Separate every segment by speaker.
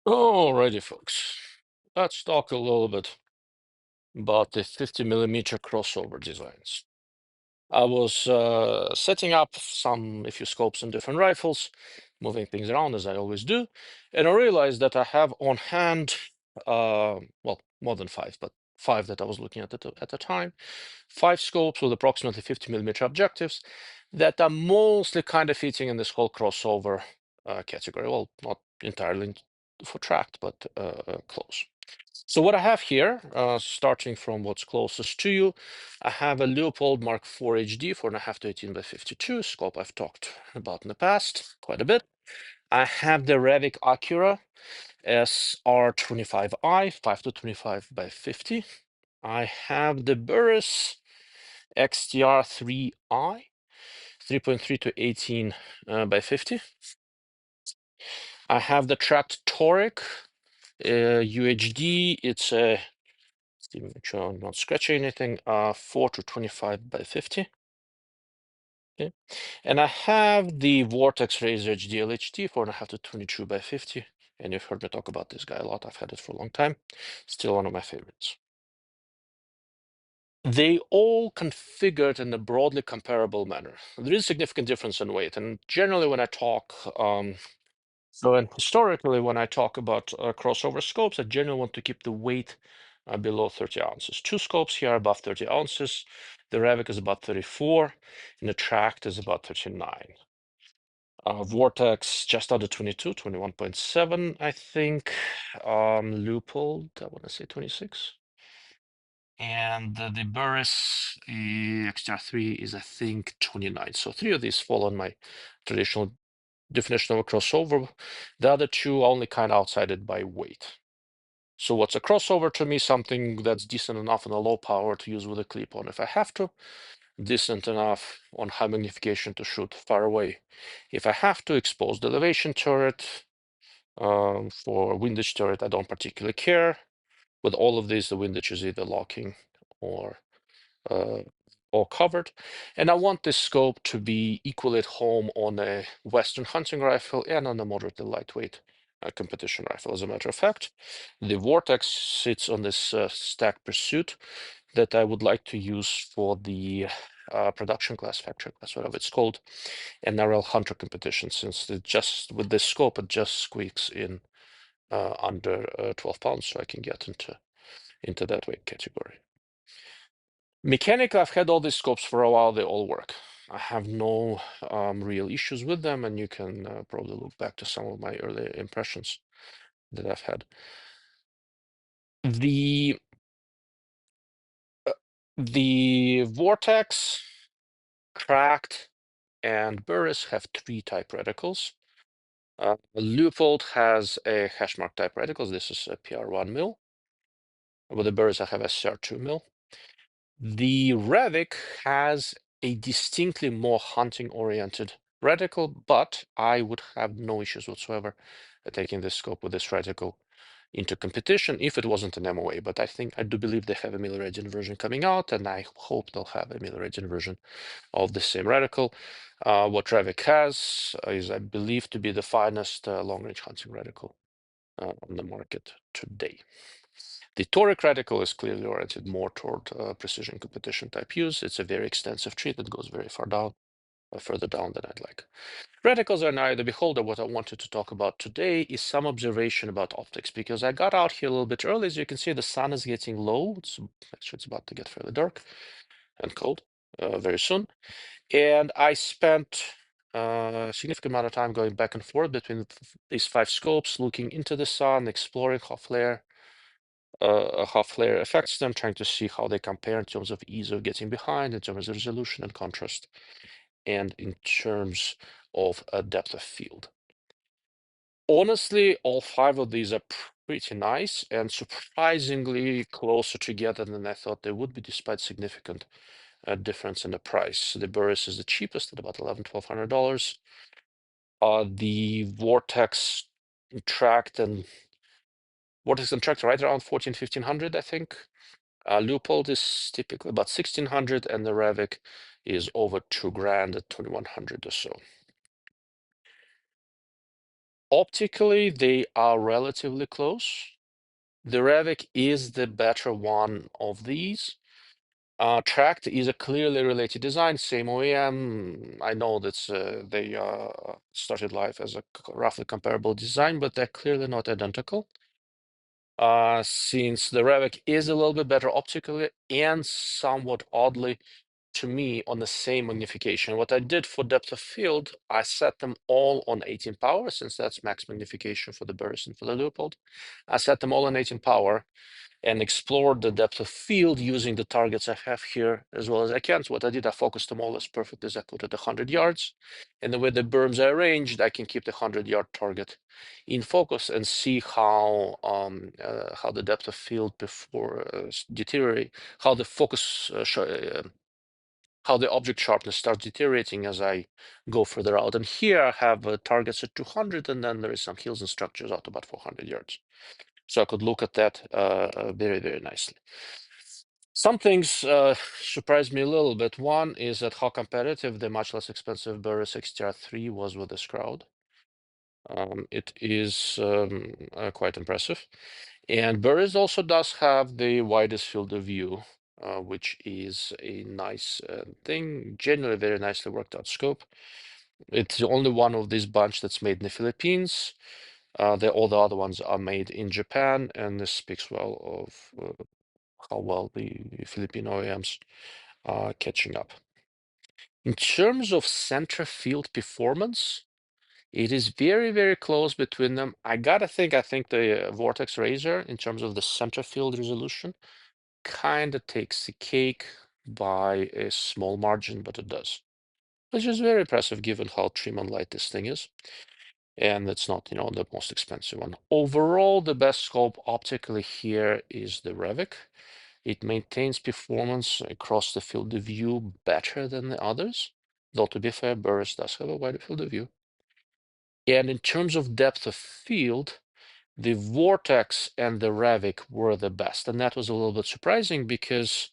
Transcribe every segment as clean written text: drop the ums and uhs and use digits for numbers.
Speaker 1: Alrighty, folks. Let's talk a little bit about the 50mm crossover designs. I was setting up a few scopes and different rifles, moving things around as I always do, and I realized that I have on hand, well, more than five, but five that I was looking at the time, five scopes with approximately 50mm objectives that are mostly kind of fitting in this whole crossover category. Well, not entirely for tracked, but close. So what I have here, starting from what's closest to you, I have a Leopold Mark IV HD 4.5 to 18 by 52 scope I've talked about in the past quite a bit. I have the Revit Acura SR25i 5 to 25 by 50. I have the Burris XTR3i 3.3 to 18 by 50. I have the tracked Toric UHD. It's a, let make sure I'm not scratching anything. 4 to 25 by 50. Okay. And I have the Vortex Razor HD LHT 4.5 to 22 by 50. And you've heard me talk about this guy a lot. I've had it for a long time. Still one of my favorites. They all configured in a broadly comparable manner. There is significant difference in weight. And generally, when I talk, and historically, when I talk about crossover scopes, I generally want to keep the weight below 30 ounces. Two scopes here are above 30 ounces. The Revit is about 34, and the Tract is about 39. Vortex just under 22, 21.7, I think. Leupold, I want to say 26. And the Burris XTR3 is, I think, 29. So three of these fall on my traditional definition of a crossover. The other two are only kind of outside it by weight. So what's a crossover to me? Something that's decent enough on a low power to use with a clip on if I have to, decent enough on high magnification to shoot far away. If I have to, expose the elevation turret, for windage turret, I don't particularly care. With all of these, the windage is either locking or uh, covered. And I want this scope to be equally at home on a Western hunting rifle and on a moderately lightweight competition rifle. As a matter of fact, the Vortex sits on this stack pursuit that I would like to use for the production class, factory class, whatever it's called, and narrow hunter competition, since it just with this scope, it just squeaks in under 12 pounds, so I can get into that weight category. Mechanic, I've had all these scopes for a while, they all work. I have no real issues with them, and you can probably look back to some of my earlier impressions that I've had. The Vortex, Cracked, and Burris have three type reticles. Leupold has a hashmark type reticles. This is a PR1 mil. With the Burris, I have a SR2 mil. The Revit has a distinctly more hunting-oriented reticle, but I would have no issues whatsoever taking this scope with this reticle into competition if it wasn't an MOA. But I do believe they have a Miller-Edian version coming out, and I hope they'll have a Miller-Edian version of the same reticle. What Revit has is, I believe, to be the finest long-range hunting reticle on the market today. The toric reticle is clearly oriented more toward precision competition type use. It's a very extensive tree that goes very far down, further down than I'd like. Reticles are neither the beholder. What I wanted to talk about today is some observation about optics, because I got out here a little bit early. As you can see, the sun is getting low. Actually, it's about to get fairly dark and cold very soon. And I spent a significant amount of time going back and forth between these five scopes, looking into the sun, exploring how flare affects them, trying to see how they compare in terms of ease of getting behind, in terms of resolution and contrast, and in terms of depth of field. Honestly, all five of these are pretty nice and surprisingly closer together than I thought they would be, despite significant difference in the price. The Burris is the cheapest at about $1,100-$1,200. The Vortex Tracked and right around 1,400-1,500, I think. Leupold is typically about 1,600, and the Revit is over $2,000 at 2,100 or so. Optically, they are relatively close. The Revit is the better one of these. Tract is a clearly related design, same OEM. I know that they started life as a roughly comparable design, but they're clearly not identical. Since the Revit is a little bit better optically and somewhat oddly to me on the same magnification. What I did for depth of field, I set them all on 18 power, since that's max magnification for the Burris and for the Leopold. I set them all on 18 power and explored the depth of field using the targets I have here as well as I can. So what I did, I focused them all as perfect as I could at 100 yards. And the way the berms are arranged, I can keep the 100-yard target in focus and see how the depth of field before deteriorate, how the focus how the object sharpness starts deteriorating as I go further out. And here I have targets at 200, and then there is some hills and structures out about 400 yards. So I could look at that very, very nicely. Some things surprised me a little bit. One is that how competitive the much less expensive Burris XTR3 was with this crowd. It is quite impressive. And Burris also does have the widest field of view, which is a nice thing, generally very nicely worked out scope. It's the only one of this bunch that's made in the Philippines. All the other ones are made in Japan, and this speaks well of how well the Filipino OEMs are catching up. In terms of center field performance, it is very, very close between them. I think the Vortex Razor, in terms of the center field resolution, kind of takes the cake by a small margin, but it does. Which is very impressive given how trim and light this thing is. And it's not, the most expensive one. Overall, the best scope optically here is the Revit. It maintains performance across the field of view better than the others, though to be fair, Burris does have a wider field of view. And in terms of depth of field, the Vortex and the Revit were the best. And that was a little bit surprising because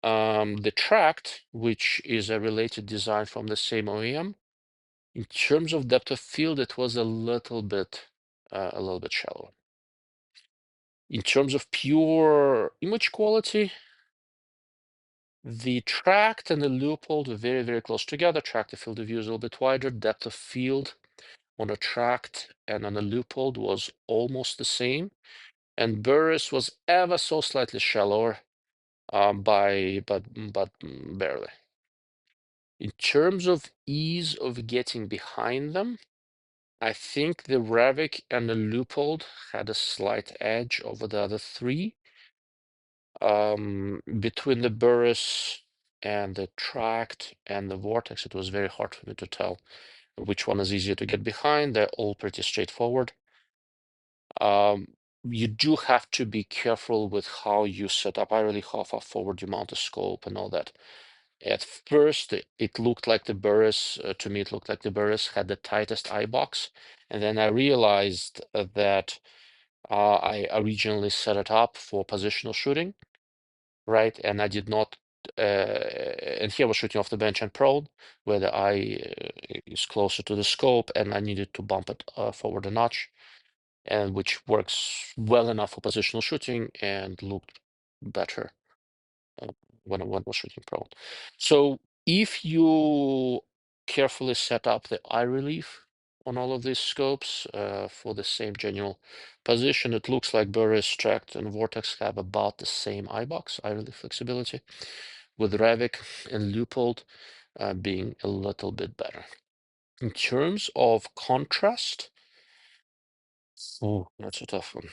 Speaker 1: the Tract, which is a related design from the same OEM, in terms of depth of field, it was a little bit shallow. In terms of pure image quality, the Tract and the Leopold were very, very close together. Tract, the field of view is a little bit wider. Depth of field on a Tract and on a Leopold was almost the same. And Burris was ever so slightly shallower, but barely. In terms of ease of getting behind them, I think the Revit and the Leopold had a slight edge over the other three. Between the Burris and the Tract and the Vortex, it was very hard for me to tell which one is easier to get behind. They're all pretty straightforward. You do have to be careful with how you set up. I really how far forward you mount the scope and all that. At first, it looked like the Burris, to me, it looked like the Burris had the tightest eye box. And then I realized that I originally set it up for positional shooting, right? And I did not, and here I was shooting off the bench and prone, where the eye is closer to the scope, and I needed to bump it forward a notch, and which works well enough for positional shooting and looked better when I was shooting prone. So if you carefully set up the eye relief on all of these scopes for the same general position, it looks like Burris, Tract, and Vortex have about the same eye box, eye relief flexibility, with Revit and Leupold being a little bit better. In terms of contrast, oh, that's a tough one.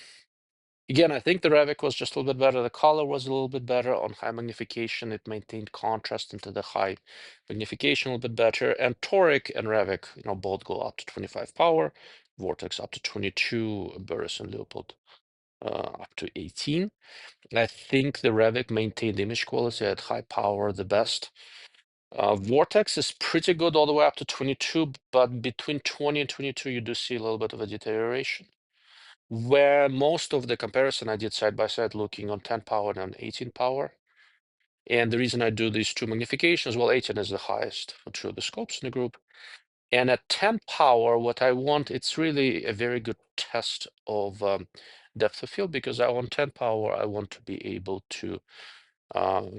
Speaker 1: Again, I think the Revit was just a little bit better. The color was a little bit better on high magnification. It maintained contrast into the high magnification a little bit better. And Toric and Revit, both go up to 25 power. Vortex up to 22. Burris and Leopold up to 18. I think the Revit maintained image quality at high power the best. Vortex is pretty good all the way up to 22, but between 20 and 22, you do see a little bit of a deterioration. Where most of the comparison I did side by side looking on 10 power and 18 power. And the reason I do these two magnifications, well, 18 is the highest for two of the scopes in the group. And at 10 power, what I want, it's really a very good test of depth of field, because I want 10 power, I want to be able to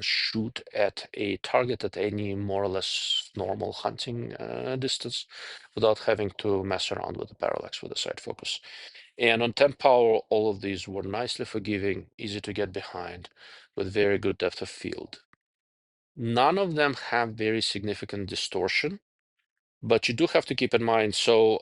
Speaker 1: shoot at a target at any more or less normal hunting distance without having to mess around with the parallax with the side focus. And on 10 power, all of these were nicely forgiving, easy to get behind, with very good depth of field. None of them have very significant distortion, but you do have to keep in mind, so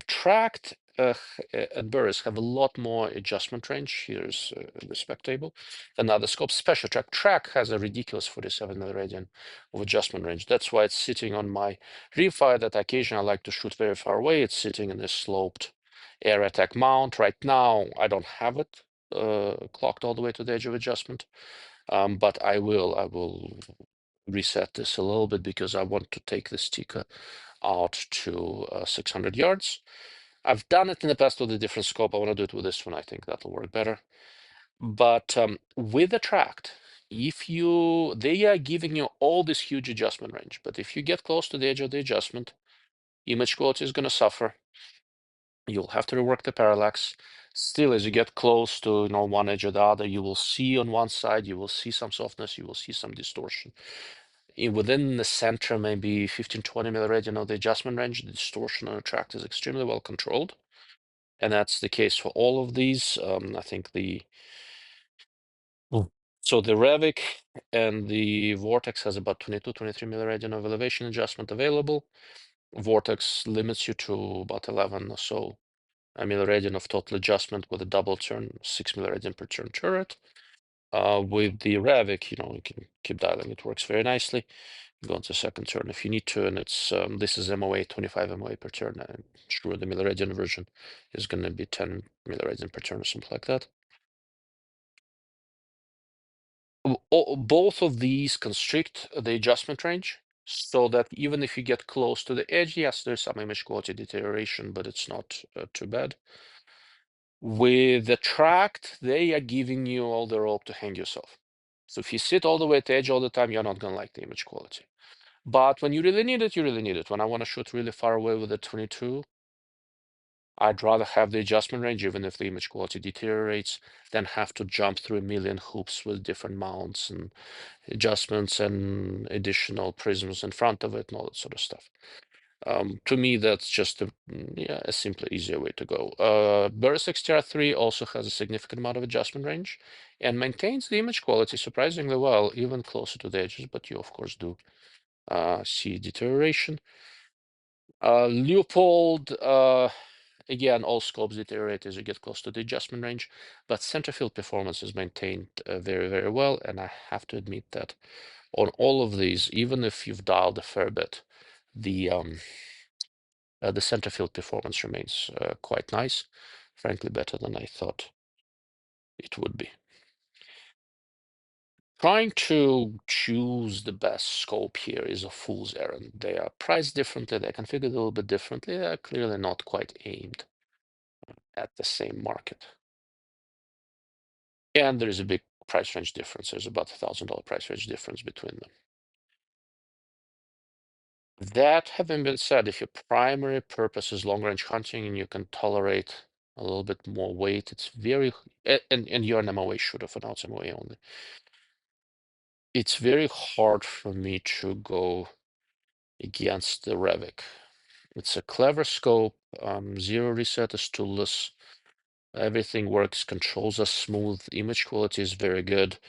Speaker 1: tracked at Burris have a lot more adjustment range. Here's the spec table. Than other scopes. Special track has a ridiculous 47 milliradian of adjustment range. That's why it's sitting on my Refi that occasionally I like to shoot very far away. It's sitting in this sloped air attack mount. Right now, I don't have it clocked all the way to the edge of adjustment, but I will reset this a little bit because I want to take the sticker out to 600 yards. I've done it in the past with a different scope. I want to do it with this one. I think that'll work better. But with the tracked, they are giving you all this huge adjustment range. But if you get close to the edge of the adjustment, image quality is going to suffer. You'll have to rework the parallax. Still, as you get close to one edge or the other, you will see on one side, you will see some softness, you will see some distortion. Within the center, maybe 15-20 milliradian of the adjustment range, the distortion on the tract is extremely well controlled. And that's the case for all of these. I think so the Revit and the Vortex has about 22-23 milliradian of elevation adjustment available. Vortex limits you to about 11 or so milliradian of total adjustment with a double turn, 6 milliradian per turn turret. With the Revit, you can keep dialing. It works very nicely. Go into second turn if you need to, and it's this is MOA 25 MOA per turn. I'm sure the milliradian version is going to be 10 milliradian per turn or something like that. Both of these constrict the adjustment range, so that even if you get close to the edge, yes, there's some image quality deterioration, but it's not too bad. With the tracked, they are giving you all the rope to hang yourself. So if you sit all the way at the edge all the time, you're not gonna like the image quality. But when you really need it, you really need it. When I want to shoot really far away with the 22, I'd rather have the adjustment range, even if the image quality deteriorates, than have to jump through a million hoops with different mounts and adjustments and additional prisms in front of it and all that sort of stuff. To me, that's just a simpler, easier way to go. Burris XTR3 also has a significant amount of adjustment range and maintains the image quality surprisingly well, even closer to the edges, but you, of course, do see deterioration. Leopold, again, all scopes deteriorate as you get close to the adjustment range, but center field performance is maintained very, very well. And I have to admit that on all of these, even if you've dialed a fair bit, the center field performance remains quite nice, frankly, better than I thought it would be. Trying to choose the best scope here is a fool's errand. They are priced differently, they're configured a little bit differently, they're clearly not quite aimed at the same market. And there is a big price range difference. There's about $1,000 price range difference between them. That having been said, if your primary purpose is long range hunting and you can tolerate a little bit more weight, it's very, and you're an MOA shooter for now, it's MOA only. It's very hard for me to go against the Revit. It's a clever scope, zero reset is toolless. Everything works, controls are smooth, image quality is very good.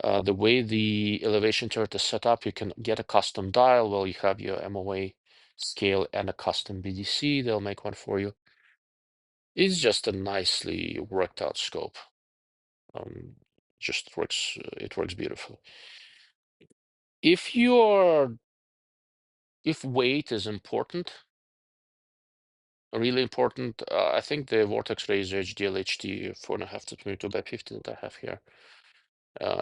Speaker 1: The way the elevation turret is set up, you can get a custom dial. Well, you have your MOA scale and a custom BDC. They'll make one for you. It's just a nicely worked out scope. Just works. It works beautifully. If weight is important, really important, I think the Vortex Razor HDL-HD 4.5 to 22 by 50 that I have here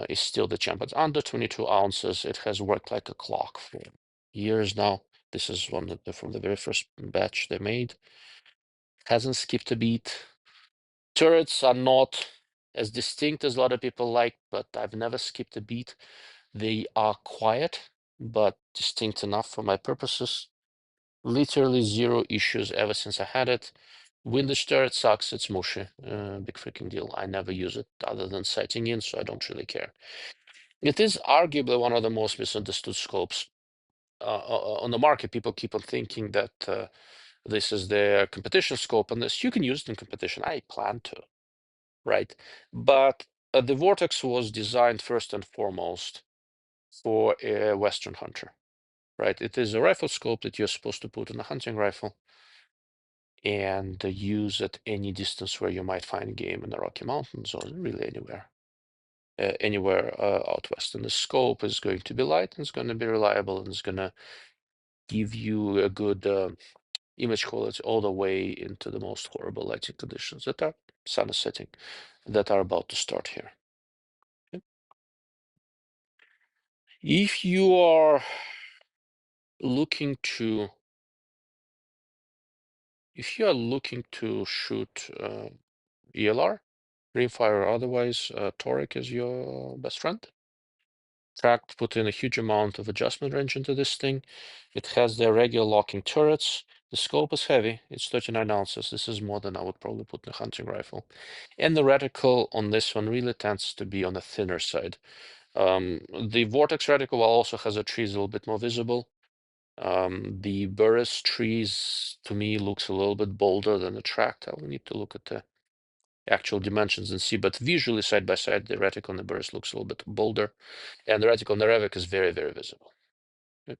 Speaker 1: is still the champ. It's under 22 ounces. It has worked like a clock for years now. This is from the very first batch they made. Hasn't skipped a beat. Turrets are not as distinct as a lot of people like, but I've never skipped a beat. They are quiet, but distinct enough for my purposes. Literally zero issues ever since I had it. Windows turret sucks, it's mushy. Big freaking deal. I never use it other than sighting in, so I don't really care. It is arguably one of the most misunderstood scopes on the market. People keep on thinking that this is their competition scope, and this you can use it in competition. I plan to, right? But the Vortex was designed first and foremost for a Western hunter, right? It is a rifle scope that you're supposed to put in a hunting rifle and use at any distance where you might find game in the Rocky Mountains or really anywhere out west. And the scope is going to be light and it's going to be reliable and it's going to give you a good image quality all the way into the most horrible lighting conditions that are sun setting that are about to start here. Okay. If you are looking to shoot ELR, rimfire or otherwise, toric is your best friend. Tracked, put in a huge amount of adjustment range into this thing. It has the regular locking turrets. The scope is heavy. It's 39 ounces. This is more than I would probably put in a hunting rifle. And the reticle on this one really tends to be on the thinner side. The Vortex reticle also has a trees a little bit more visible. The Burris trees to me looks a little bit bolder than the tracked. I will need to look at the actual dimensions and see, but visually side by side, the reticle on the Burris looks a little bit bolder, and the reticle on the Revic is very, very visible. Okay.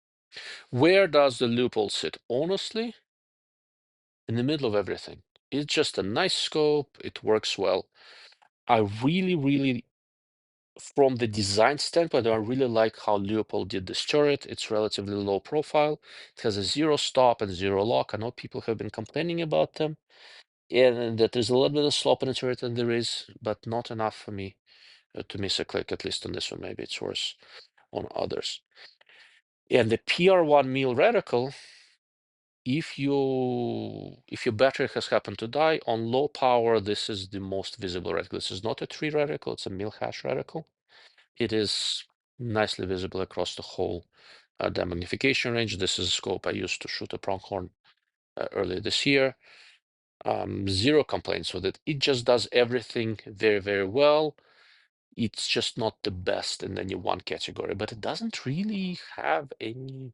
Speaker 1: Where does the loophole sit? Honestly, in the middle of everything. It's just a nice scope. It works well. I really, really, from the design standpoint, I really like how Leopold did this turret. It's relatively low profile. It has a zero stop and zero lock. I know people have been complaining about them, and that there's a little bit of slop in the turret, and there is, but not enough for me to miss a click, at least on this one. Maybe it's worse on others. And the PR1 mil reticle, if your battery has happened to die on low power, this is the most visible reticle. This is not a tree reticle, it's a mil hash reticle. It is nicely visible across the whole magnification range. This is a scope I used to shoot a pronghorn earlier this year. Zero complaints with it. It just does everything very, very well. It's just not the best in any one category, but it doesn't really have any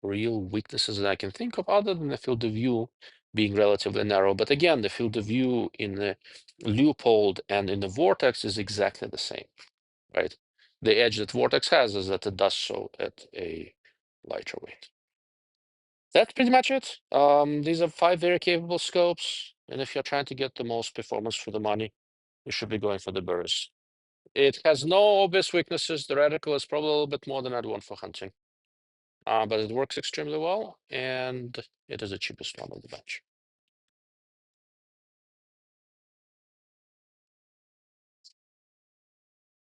Speaker 1: real weaknesses that I can think of other than the field of view being relatively narrow. But again, the field of view in the Leupold and in the Vortex is exactly the same, right? The edge that Vortex has is that it does so at a lighter weight. That's pretty much it. These are 5 very capable scopes, and if you're trying to get the most performance for the money, you should be going for the Burris. It has no obvious weaknesses. The reticle is probably a little bit more than I'd want for hunting, but it works extremely well, and it is the cheapest one of the bunch.